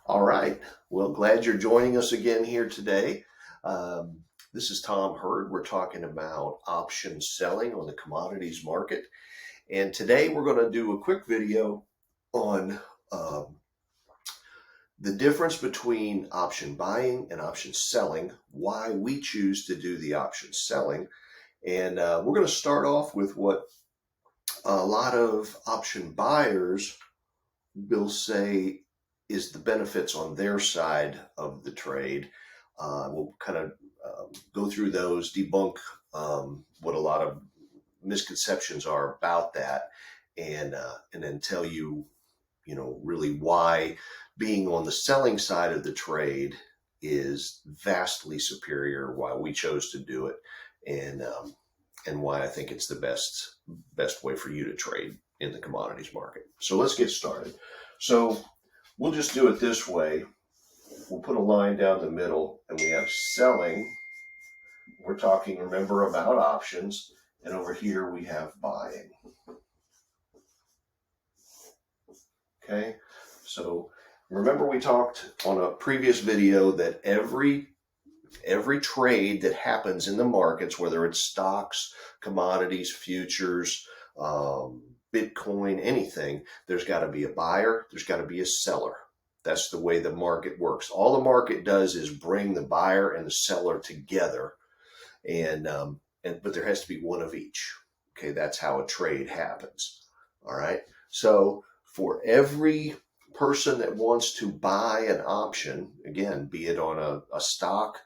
All right. Well, glad you're joining us again here today. This is Tom Hurd. We're talking about option selling on the commodities market. And today we're going to do a quick video on the difference between option buying and option selling, why we choose to do the option selling. And we're going to start off with what a lot of option buyers will say is the benefits on their side of the trade. We'll kind of go through those, debunk what a lot of misconceptions are about that, and then tell you, really why being on the selling side of the trade is vastly superior, why we chose to do it, and why I think it's the best way for you to trade in the commodities market. So let's get started. So we'll just do it this way. We'll put a line down the middle and we have selling. We're talking, remember, about options. And over here we have buying. Okay, so remember we talked on a previous video that every trade that happens in the markets, whether it's stocks, commodities, futures, Bitcoin, anything, there's got to be a buyer, there's got to be a seller. That's the way the market works. All the market does is bring the buyer and the seller together, but there has to be one of each. Okay, that's how a trade happens. All right. So for every person that wants to buy an option, again, be it on a stock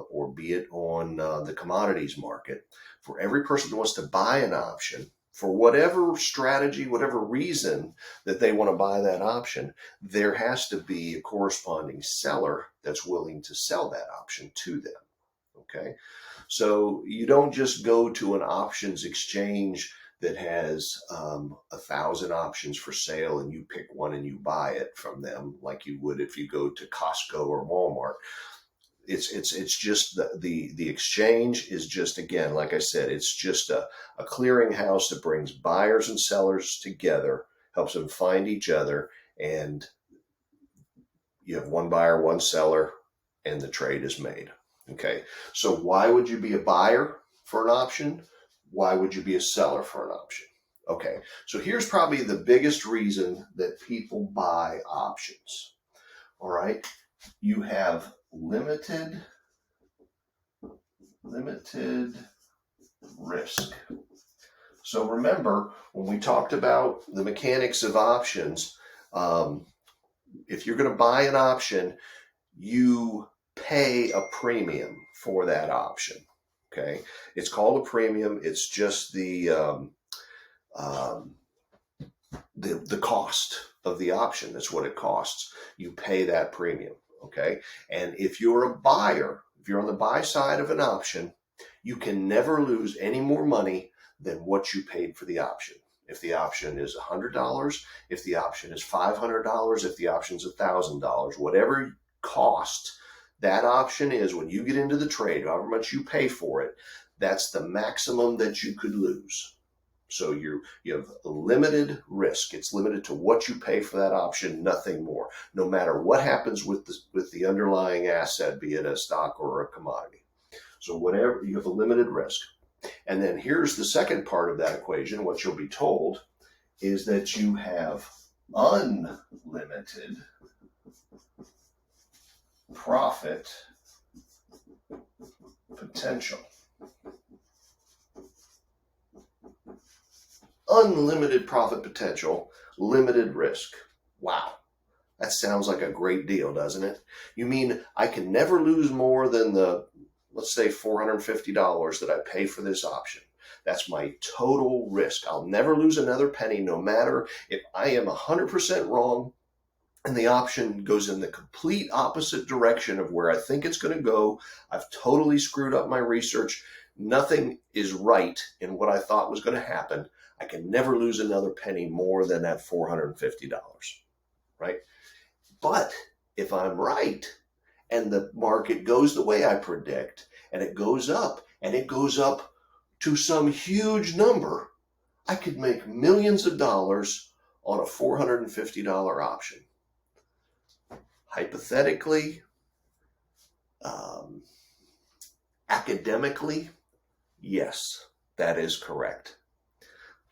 or be it on the commodities market, for every person that wants to buy an option, for whatever strategy, whatever reason that they want to buy that option, there has to be a corresponding seller that's willing to sell that option to them. Okay, so you don't just go to an options exchange that has 1,000 options for sale and you pick one and you buy it from them like you would if you go to Costco or Walmart. It's just the exchange is just, again, like I said, it's just a clearinghouse that brings buyers and sellers together, helps them find each other, and you have one buyer, one seller, and the trade is made. Okay, so why would you be a buyer for an option? Why would you be a seller for an option? Okay, so here's probably the biggest reason that people buy options. All right, you have limited risk. So remember, when we talked about the mechanics of options, if you're going to buy an option, you pay a premium for that option. Okay, it's called a premium. It's just the cost of the option. That's what it costs. You pay that premium. Okay, and if you're a buyer, if you're on the buy side of an option, you can never lose any more money than what you paid for the option. If the option is $100, if the option is $500, if the option is $1,000, whatever cost that option is when you get into the trade, however much you pay for it, that's the maximum that you could lose. So you have limited risk. It's limited to what you pay for that option, nothing more, no matter what happens with the underlying asset, be it a stock or a commodity. So whatever, you have a limited risk. And then here's the second part of that equation. What you'll be told is that you have unlimited profit potential. Unlimited profit potential, limited risk. Wow, that sounds like a great deal, doesn't it? You mean I can never lose more than let's say $450 that I pay for this option. That's my total risk. I'll never lose another penny, no matter if I am 100% wrong and the option goes in the complete opposite direction of where I think it's going to go. I've totally screwed up my research. Nothing is right in what I thought was going to happen. I can never lose another penny more than that $450, right? But if I'm right and the market goes the way I predict and it goes up to some huge number, I could make millions of dollars on a $450 option. Hypothetically, academically, yes, that is correct.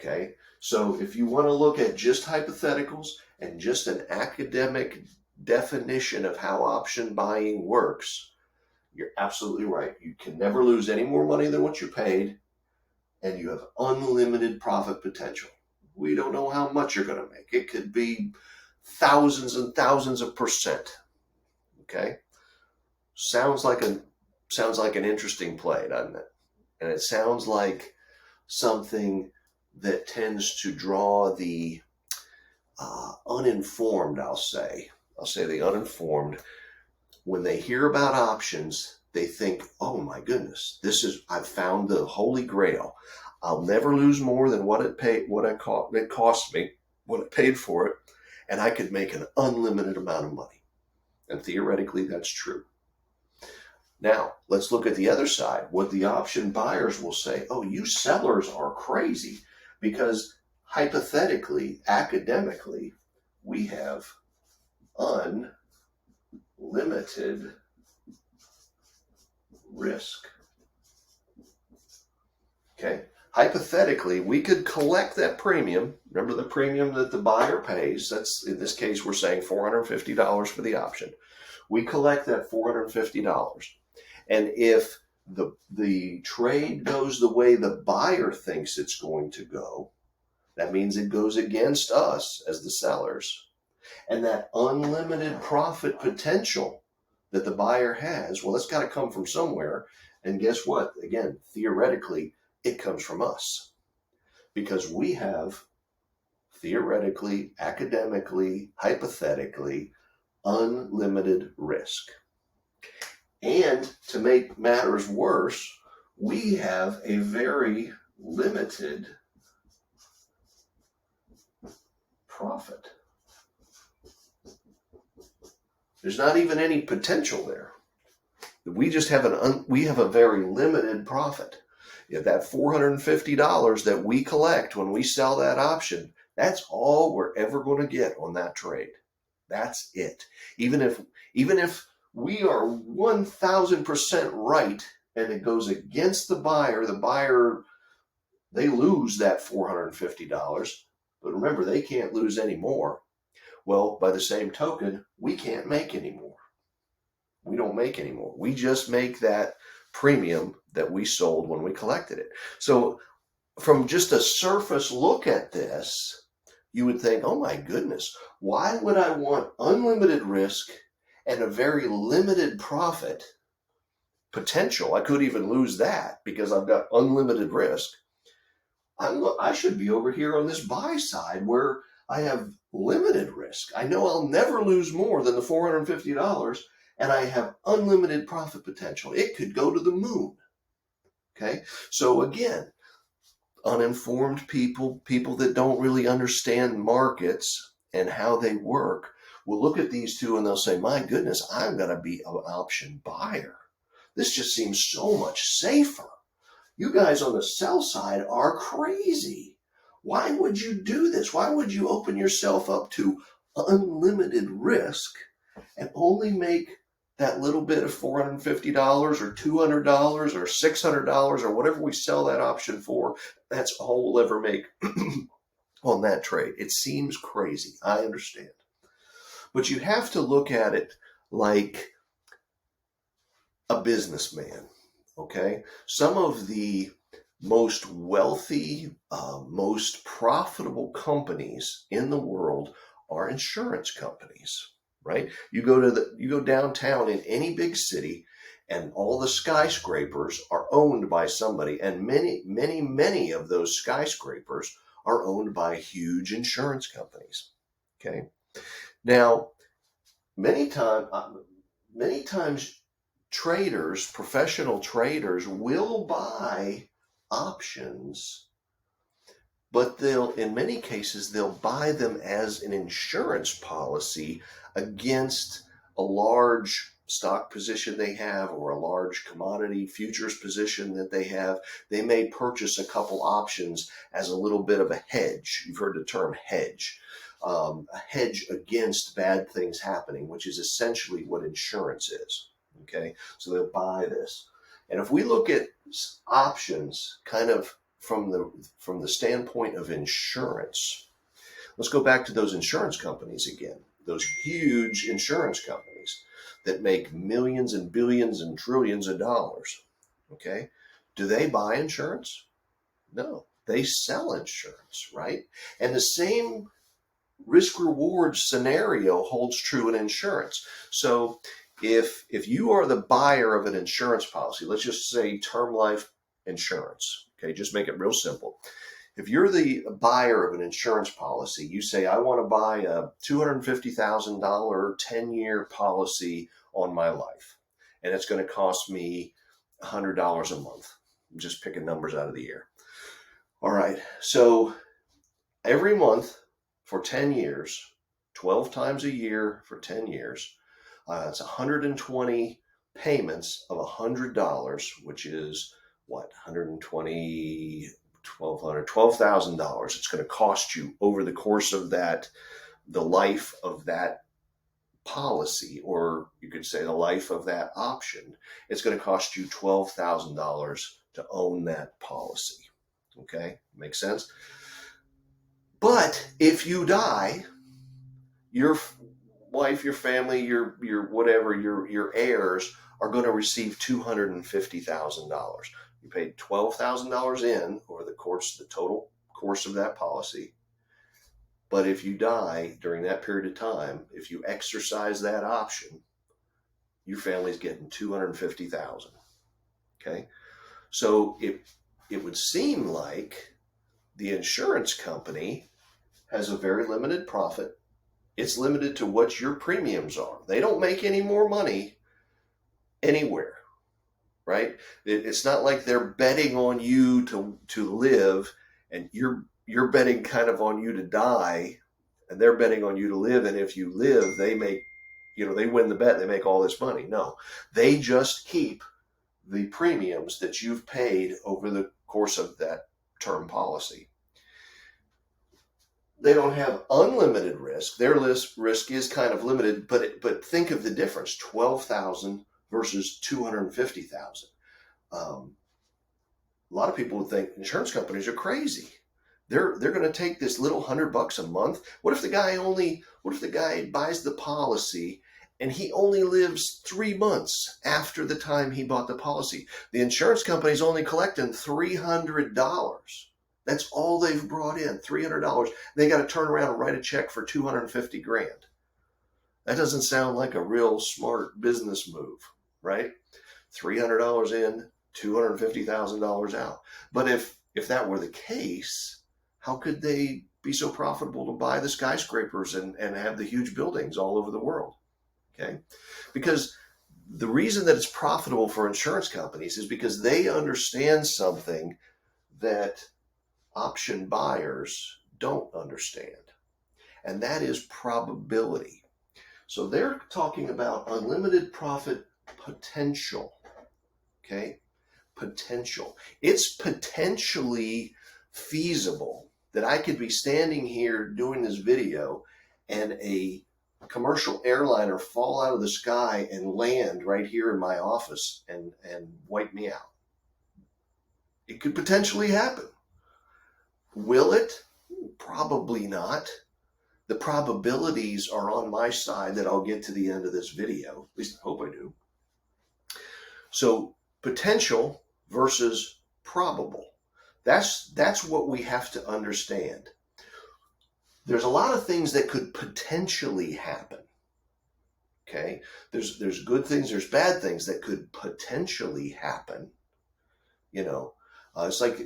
Okay, so if you want to look at just hypotheticals and just an academic definition of how option buying works, you're absolutely right. You can never lose any more money than what you paid, and you have unlimited profit potential. We don't know how much you're going to make. It could be thousands and thousands of percent. Okay, sounds like an interesting play, doesn't it? And it sounds like something that tends to draw the uninformed. I'll say the uninformed, when they hear about options, they think, "Oh my goodness, I've found the holy grail. I'll never lose more than what it cost me, what it paid for it, and I could make an unlimited amount of money." And theoretically, that's true. Now, let's look at the other side. What the option buyers will say, "Oh, you sellers are crazy," because hypothetically, academically, we have unlimited risk. Okay. Hypothetically, we could collect that premium. Remember the premium that the buyer pays? That's, in this case, we're saying $450 for the option. We collect that $450. And if the trade goes the way the buyer thinks it's going to go, that means it goes against us as the sellers. And that unlimited profit potential that the buyer has, well, it's got to come from somewhere. And guess what? Again, theoretically, it comes from us, because we have theoretically, academically, hypothetically, unlimited risk. And to make matters worse, we have a very limited profit. There's not even any potential there. We just have we have a very limited profit. If that $450 that we collect when we sell that option, that's all we're ever going to get on that trade. That's it. Even if we are 1,000% right and it goes against the buyer, they lose that $450. But remember, they can't lose any more. Well, by the same token, we can't make any more. We don't make any more. We just make that premium that we sold when we collected it. So from just a surface look at this, you would think, "Oh my goodness, why would I want unlimited risk and a very limited profit potential? I could even lose that because I've got unlimited risk. I should be over here on this buy side where I have limited risk. I know I'll never lose more than the $450, and I have unlimited profit potential. It could go to the moon." Okay, so again, uninformed people that don't really understand markets and how they work, will look at these two and they'll say, "My goodness, I'm going to be an option buyer. This just seems so much safer. You guys on the sell side are crazy. Why would you do this? Why would you open yourself up to unlimited risk and only make that little bit of $450 or $200 or $600 or whatever we sell that option for? That's all we'll ever make on that trade." It seems crazy. I understand. But you have to look at it like a businessman, okay? Some of the most wealthy, most profitable companies in the world are insurance companies, right? You go downtown in any big city, and all the skyscrapers are owned by somebody, and many of those skyscrapers are owned by huge insurance companies. Okay, now many times traders, professional traders, will buy options, but in many cases they'll buy them as an insurance policy against a large stock position they have or a large commodity futures position that they have. They may purchase a couple options as a little bit of a hedge. You've heard the term hedge. a hedge against bad things happening, which is essentially what insurance is. Okay, so they'll buy this. And if we look at options kind of from the standpoint of insurance, let's go back to those insurance companies again, those huge insurance companies that make millions and billions and trillions of dollars. Okay, do they buy insurance? No, they sell insurance, right? And the same risk reward scenario holds true in insurance. So if you are the buyer of an insurance policy, let's just say term life insurance, okay, just make it real simple. If you're the buyer of an insurance policy, you say, I want to buy a $250,000 10-year policy on my life, and it's going to cost me $100 a month. I'm just picking numbers out of the air. All right, so every month for 10 years, 12 times a year for 10 years, it's 120 payments of $100, which is what, 120, $1,200, It's going to cost you over the course of that, the life of that policy, or you could say the life of that option. It's going to cost you $12,000 to own that policy. Okay, makes sense? But if you die, your wife, your family, your whatever, your heirs are going to receive $250,000. You paid $12,000 in over the total course of that policy. But if you die during that period of time, if you exercise that option, your family's getting $250,000. Okay, so it would seem like the insurance company has a very limited profit. It's limited to what your premiums are. They don't make any more money anywhere, right? It's not like they're betting on you to live, and you're betting kind of on you to die, and they're betting on you to live. And if you live, they make, they win the bet. They make all this money. No, they just keep the premiums that you've paid over the course of that term policy. They don't have unlimited risk. Their risk is kind of limited, but think of the difference: 12,000 versus 250,000. A lot of people would think insurance companies are crazy. They're going to take this little $100 a month. What if the guy buys the policy and he only lives 3 months after the time he bought the policy? The insurance company's only collecting $300. That's all they've brought in, $300. They got to turn around and write a check for $250,000. That doesn't sound like a real smart business move, right? $300 in, $250,000 out. But if that were the case, how could they be so profitable to buy the skyscrapers and have the huge buildings all over the world? Okay, because the reason that it's profitable for insurance companies is because they understand something that option buyers don't understand, and that is probability. So they're talking about unlimited profit potential. Okay, potential. It's potentially feasible that I could be standing here doing this video and a commercial airliner fall out of the sky and land right here in my office and wipe me out. It could potentially happen. Will it? Probably not. The probabilities are on my side that I'll get to the end of this video. At least I hope I do. So potential versus probable. That's what we have to understand. There's a lot of things that could potentially happen. Okay? There's good things, there's bad things that could potentially happen. It's like,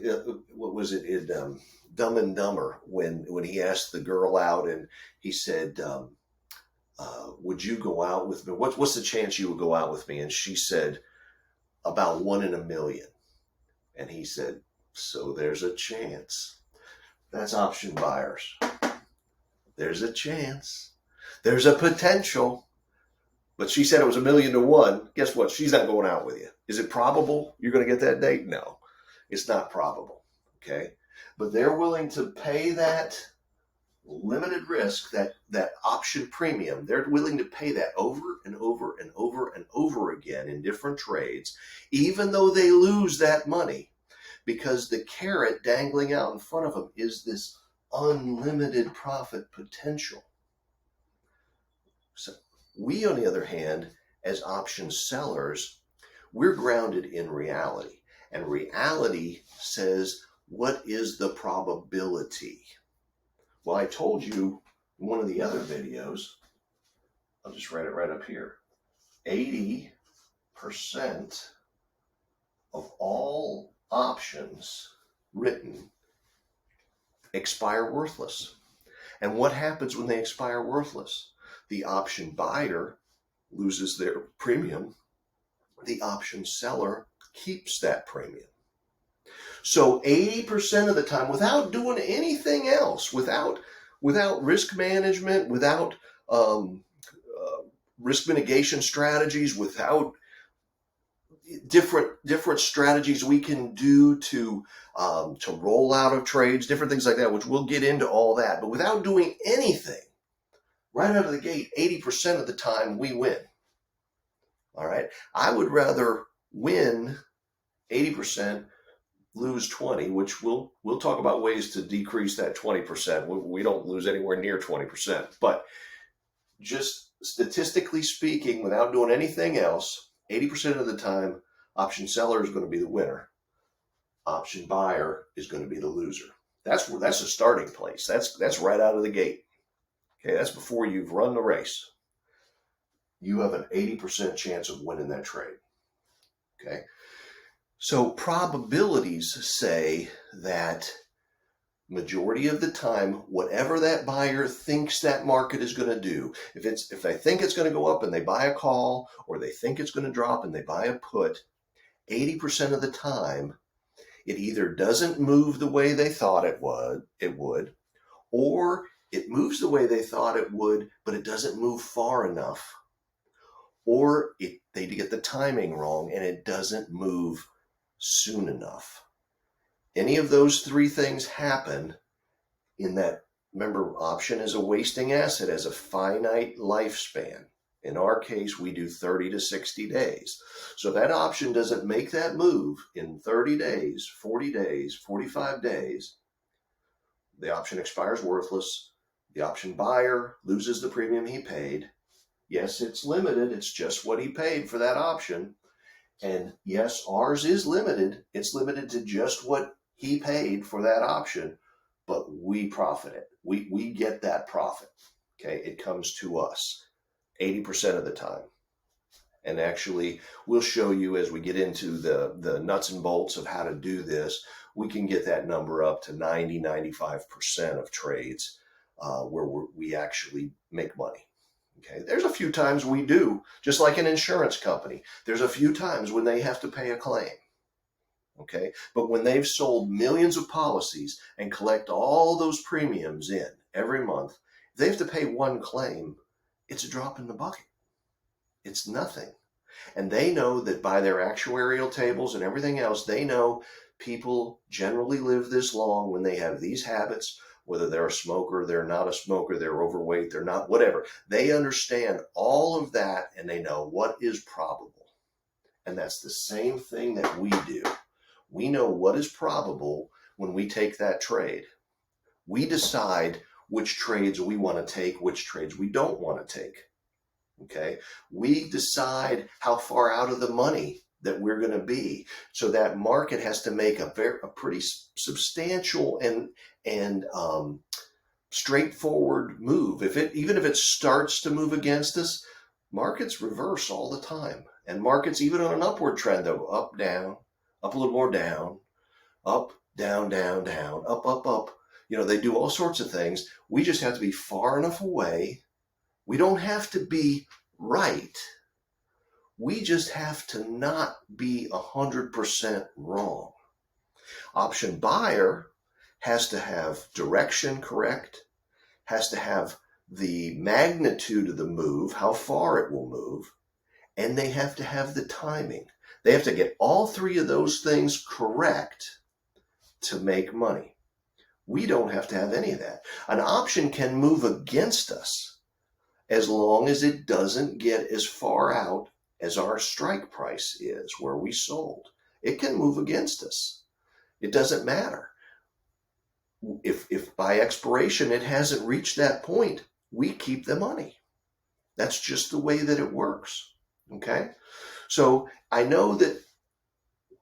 what was it in Dumb and Dumber when he asked the girl out and he said, would you go out with me? What's the chance you would go out with me? And she said, about 1 in a million. And he said, so there's a chance. That's option buyers. There's a chance. There's a potential. But she said it was 1,000,000 to 1. Guess what? She's not going out with you. Is it probable you're going to get that date? No, it's not probable. Okay. But they're willing to pay that limited risk, that option premium, they're willing to pay that over and over and over and over again in different trades, even though they lose that money, because the carrot dangling out in front of them is this unlimited profit potential. So we, on the other hand, as option sellers, we're grounded in reality. And reality says, what is the probability? Well, I told you in one of the other videos, I'll just write it right up here, 80% of all options written expire worthless. And what happens when they expire worthless? The option buyer loses their premium. The option seller keeps that premium. So 80% of the time, without doing anything else, without risk management, without risk mitigation strategies, without different strategies we can do to roll out of trades, different things like that, which we'll get into all that. But without doing anything, right out of the gate, 80% of the time we win. All right. I would rather win 80%, lose 20, which we'll talk about ways to decrease that 20%. We don't lose anywhere near 20%, but just statistically speaking, without doing anything else, 80% of the time, option seller is going to be the winner. Option buyer is going to be the loser. That's a starting place. That's right out of the gate. Okay, that's before you've run the race. You have an 80% chance of winning that trade. Okay, so probabilities say that majority of the time, whatever that buyer thinks that market is going to do, if they think it's going to go up and they buy a call, or they think it's going to drop and they buy a put, 80% of the time, it either doesn't move the way they thought it would, or it moves the way they thought it would, but it doesn't move far enough, or they get the timing wrong and it doesn't move soon enough. Any of those three things happen in that, remember, option is a wasting asset, has a finite lifespan. In our case, we do 30 to 60 days. So if that option doesn't make that move in 30 days, 40 days, 45 days, the option expires worthless. The option buyer loses the premium he paid. Yes, it's limited. It's just what he paid for that option. And yes, ours is limited. It's limited to just what he paid for that option, but we profit it. We get that profit. Okay, it comes to us 80% of the time. And actually, we'll show you as we get into the nuts and bolts of how to do this, we can get that number up to 90, 95% of trades where we actually make money. Okay, there's a few times we do, just like an insurance company. There's a few times when they have to pay a claim. Okay, but when they've sold millions of policies and collect all those premiums in every month, if they have to pay one claim, it's a drop in the bucket. It's nothing. And they know that by their actuarial tables and everything else, they know people generally live this long when they have these habits, whether they're a smoker, they're not a smoker, they're overweight, they're not, whatever. They understand all of that and they know what is probable. And that's the same thing that we do. We know what is probable when we take that trade. We decide which trades we want to take, which trades we don't want to take. Okay, we decide how far out of the money that we're going to be. So that market has to make a pretty substantial and straightforward move. Even if it starts to move against us, markets reverse all the time. And markets, even on an upward trend, though, up, down, up a little more down, up, down, down, down, up, up, up. You know, they do all sorts of things. We just have to be far enough away. We don't have to be right. We just have to not be 100% wrong. Option buyer has to have direction correct, has to have the magnitude of the move, how far it will move, and they have to have the timing. They have to get all three of those things correct to make money. We don't have to have any of that. An option can move against us as long as it doesn't get as far out as our strike price is where we sold. It can move against us. It doesn't matter. If by expiration it hasn't reached that point, we keep the money. That's just the way that it works. Okay? So I know that,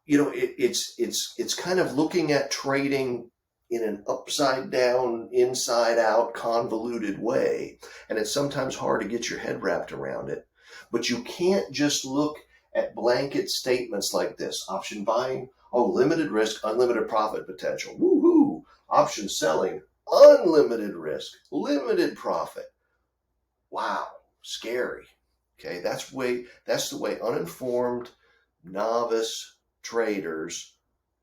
it's kind of looking at trading in an upside down, inside out, convoluted way. And it's sometimes hard to get your head wrapped around it. But you can't just look at blanket statements like this. Option buying, limited risk, unlimited profit potential. Woohoo! Option selling, unlimited risk, limited profit. Wow, scary. Okay, that's the way uninformed, novice traders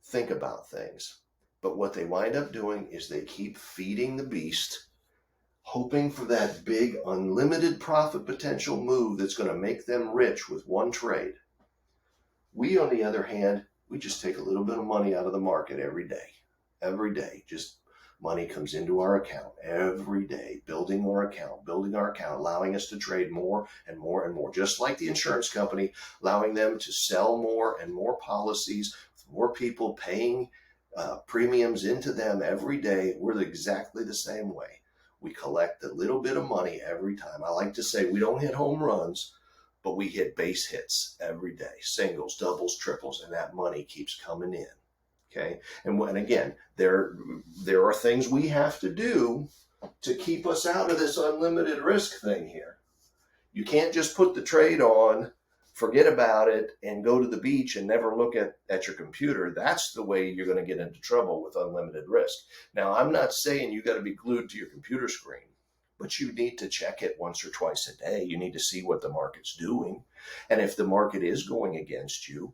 think about things. But what they wind up doing is they keep feeding the beast, hoping for that big unlimited profit potential move that's going to make them rich with one trade. We, on the other hand, we just take a little bit of money out of the market every day. Every day, just money comes into our account every day, building our account, allowing us to trade more and more and more. Just like the insurance company, allowing them to sell more and more policies, more people paying premiums into them every day. We're exactly the same way. We collect a little bit of money every time. I like to say we don't hit home runs, but we hit base hits every day, singles, doubles, triples, and that money keeps coming in. Okay, and again, there are things we have to do to keep us out of this unlimited risk thing here. You can't just put the trade on, forget about it, and go to the beach and never look at your computer. That's the way you're going to get into trouble with unlimited risk. Now, I'm not saying you got to be glued to your computer screen, but you need to check it once or twice a day. You need to see what the market's doing. And if the market is going against you,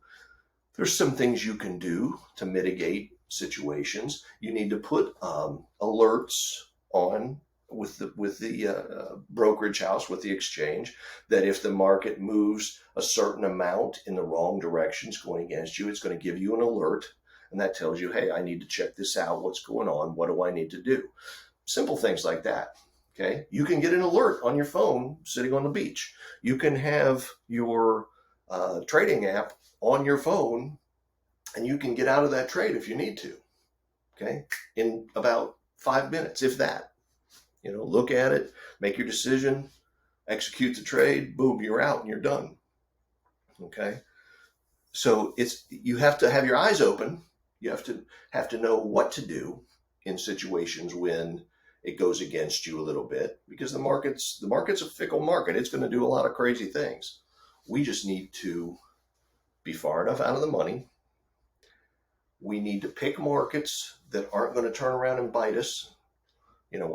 there's some things you can do to mitigate situations. You need to put alerts on with the brokerage house, with the exchange, that if the market moves a certain amount in the wrong directions going against you, it's going to give you an alert, and that tells you, hey, I need to check this out. What's going on? What do I need to do? Simple things like that. Okay, you can get an alert on your phone sitting on the beach. You can have your trading app on your phone, and you can get out of that trade if you need to, okay, in about 5 minutes, if that. Look at it, make your decision, execute the trade, boom, you're out and you're done, okay? So you have to have your eyes open. You have to know what to do in situations when it goes against you a little bit, because the market's a fickle market. It's going to do a lot of crazy things. We just need to be far enough out of the money. We need to pick markets that aren't going to turn around and bite us.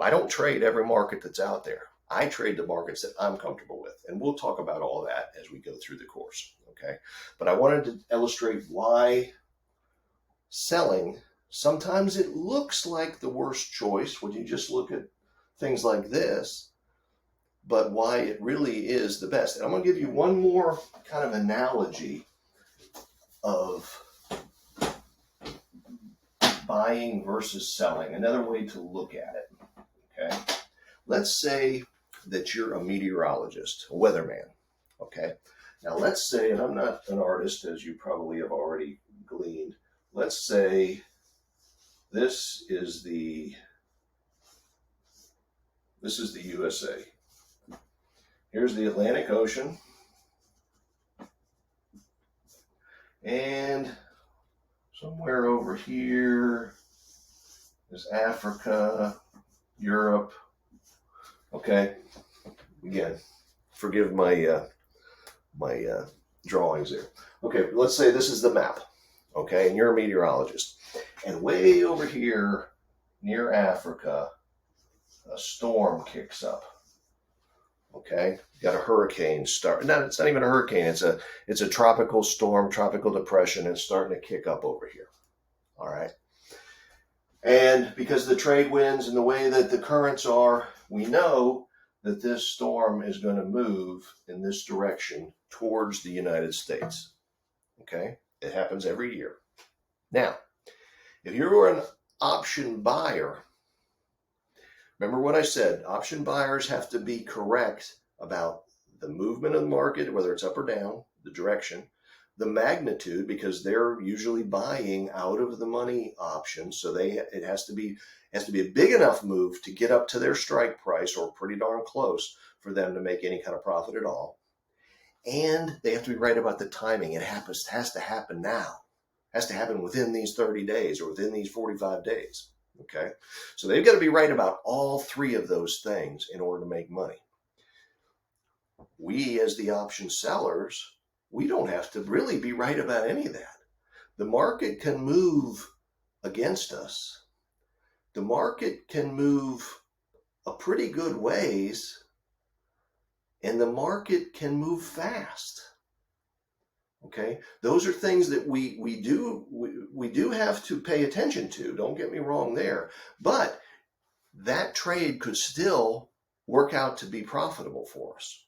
I don't trade every market that's out there. I trade the markets that I'm comfortable with. And we'll talk about all that as we go through the course. Okay. But I wanted to illustrate why selling, sometimes it looks like the worst choice when you just look at things like this, but why it really is the best. And I'm going to give you one more kind of analogy of buying versus selling, another way to look at it. Okay, let's say that you're a meteorologist, a weatherman. Okay, now let's say, and I'm not an artist, as you probably have already gleaned, let's say this is the USA. Here's the Atlantic Ocean, and somewhere over here is Africa, Europe. Okay, again, forgive my drawings there. Okay, let's say this is the map. Okay, and you're a meteorologist, and way over here near Africa, a storm kicks up. Okay, you got a hurricane start. No, it's not even a hurricane. It's a tropical storm, tropical depression. It's starting to kick up over here. All right. And because of the trade winds and the way that the currents are, we know that this storm is going to move in this direction towards the United States. Okay, it happens every year. Now, if you were option buyer, remember what I said, option buyers have to be correct about the movement of the market, whether it's up or down, the direction, the magnitude, because they're usually buying out of the money option. So it has to be a big enough move to get up to their strike price or pretty darn close for them to make any kind of profit at all. And they have to be right about the timing. It has to happen now. It has to happen within these 30 days or within these 45 days. Okay. So they've got to be right about all three of those things in order to make money. We, as the option sellers, we don't have to really be right about any of that. The market can move against us. The market can move a pretty good ways, and the market can move fast. Okay, those are things that we do have to pay attention to. Don't get me wrong there, but that trade could still work out to be profitable for us.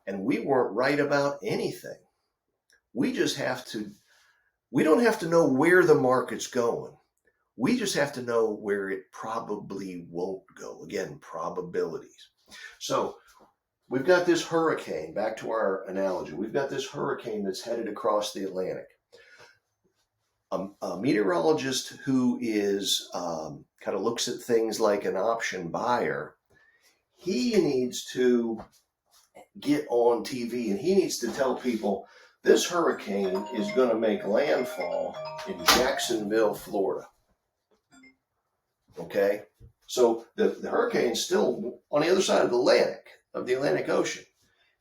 And we weren't right about anything. We don't have to know where the market's going. We just have to know where it probably won't go. Again, probabilities. So we've got this hurricane, back to our analogy. We've got this hurricane that's headed across the Atlantic. A meteorologist who is kind of looks at things like an option buyer, he needs to get on TV and he needs to tell people this hurricane is going to make landfall in Jacksonville, Florida. Okay, so the hurricane's still on the other side of the Atlantic Ocean.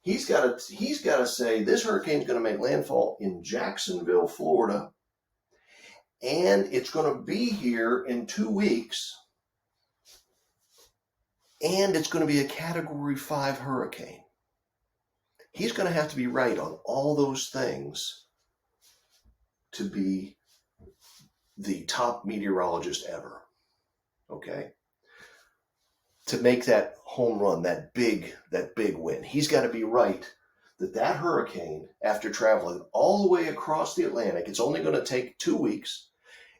He's got to say this hurricane's going to make landfall in Jacksonville, Florida, and it's going to be here in 2 weeks, and it's going to be a Category 5 hurricane. He's going to have to be right on all those things to be the top meteorologist ever. Okay? To make that home run, that big win. He's got to be right that hurricane, after traveling all the way across the Atlantic, it's only going to take 2 weeks.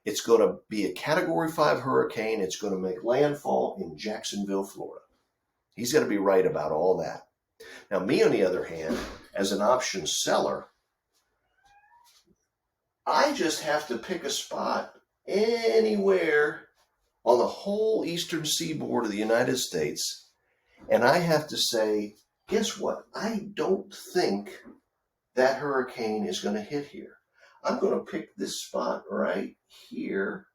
It's going to be a Category 5 hurricane. It's going to make landfall in Jacksonville, Florida. He's got to be right about all that. Now, me, on the other hand, as an option seller, I just have to pick a spot anywhere on the whole eastern seaboard of the United States, and I have to say, guess what? I don't think that hurricane is going to hit here. I'm going to pick this spot right here,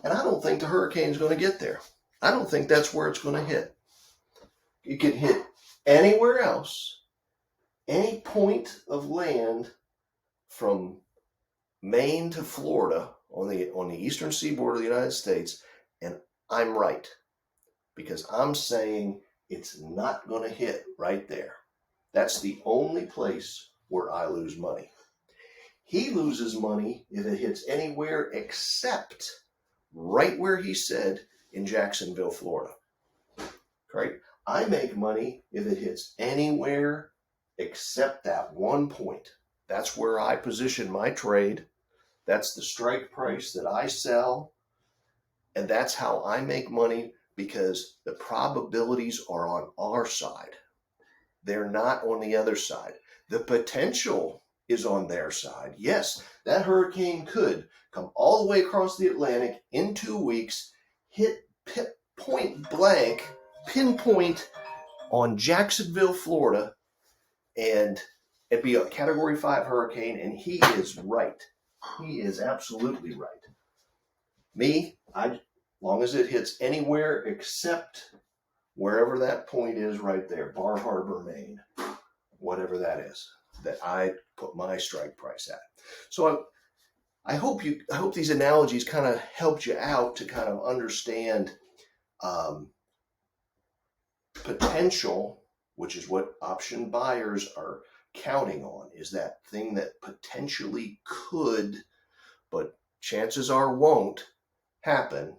and I don't think the hurricane is going to get there. I don't think that's where it's going to hit. It could hit anywhere else, any point of land from Maine to Florida on the eastern seaboard of the United States, and I'm right because I'm saying it's not going to hit right there. That's the only place where I lose money. He loses money if it hits anywhere except right where he said in Jacksonville, Florida. Right? I make money if it hits anywhere except that one point. That's where I position my trade. That's the strike price that I sell. And that's how I make money because the probabilities are on our side. They're not on the other side. The potential is on their side. Yes, that hurricane could come all the way across the Atlantic in 2 weeks, hit point blank, pinpoint on Jacksonville, Florida, and it'd be a Category 5 hurricane, and he is right. He is absolutely right. Me, as long as it hits anywhere except wherever that point is right there, Bar Harbor, Maine, whatever that is, that I put my strike price at. So I hope these analogies kind of helped you out to kind of understand potential, which is what option buyers are counting on, is that thing that potentially could, but chances are won't happen.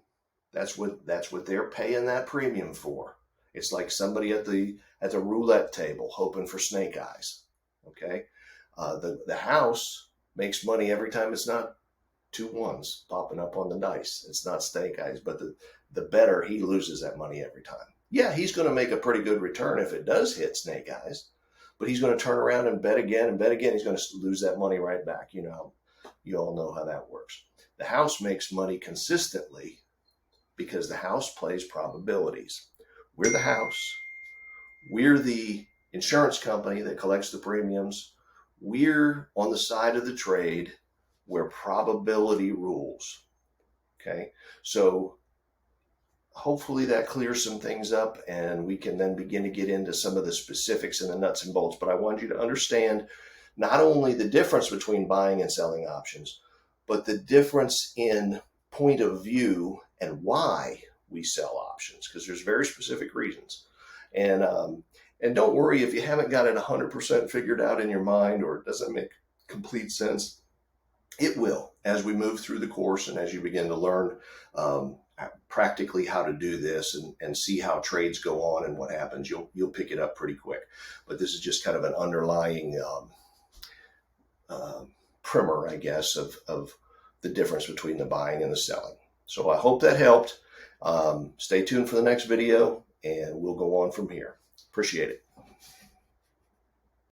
That's what they're paying that premium for. It's like somebody at the roulette table hoping for snake eyes. Okay, the house makes money every time it's not two ones popping up on the dice. It's not snake eyes, but the better, he loses that money every time. Yeah, he's going to make a pretty good return if it does hit snake eyes, but he's going to turn around and bet again and bet again. He's going to lose that money right back. You know, you all know how that works. The house makes money consistently because the house plays probabilities. We're the house. We're the insurance company that collects the premiums. We're on the side of the trade where probability rules. Okay, so hopefully that clears some things up, and we can then begin to get into some of the specifics and the nuts and bolts. But I want you to understand not only the difference between buying and selling options, but the difference in point of view and why we sell options, because there's very specific reasons. And don't worry if you haven't got it 100% figured out in your mind, or it doesn't make complete sense. It will as we move through the course and as you begin to learn practically how to do this and see how trades go on and what happens. You'll pick it up pretty quick. But this is just kind of an underlying primer, I guess, of the difference between the buying and the selling. So I hope that helped. Stay tuned for the next video, and we'll go on from here. Appreciate it.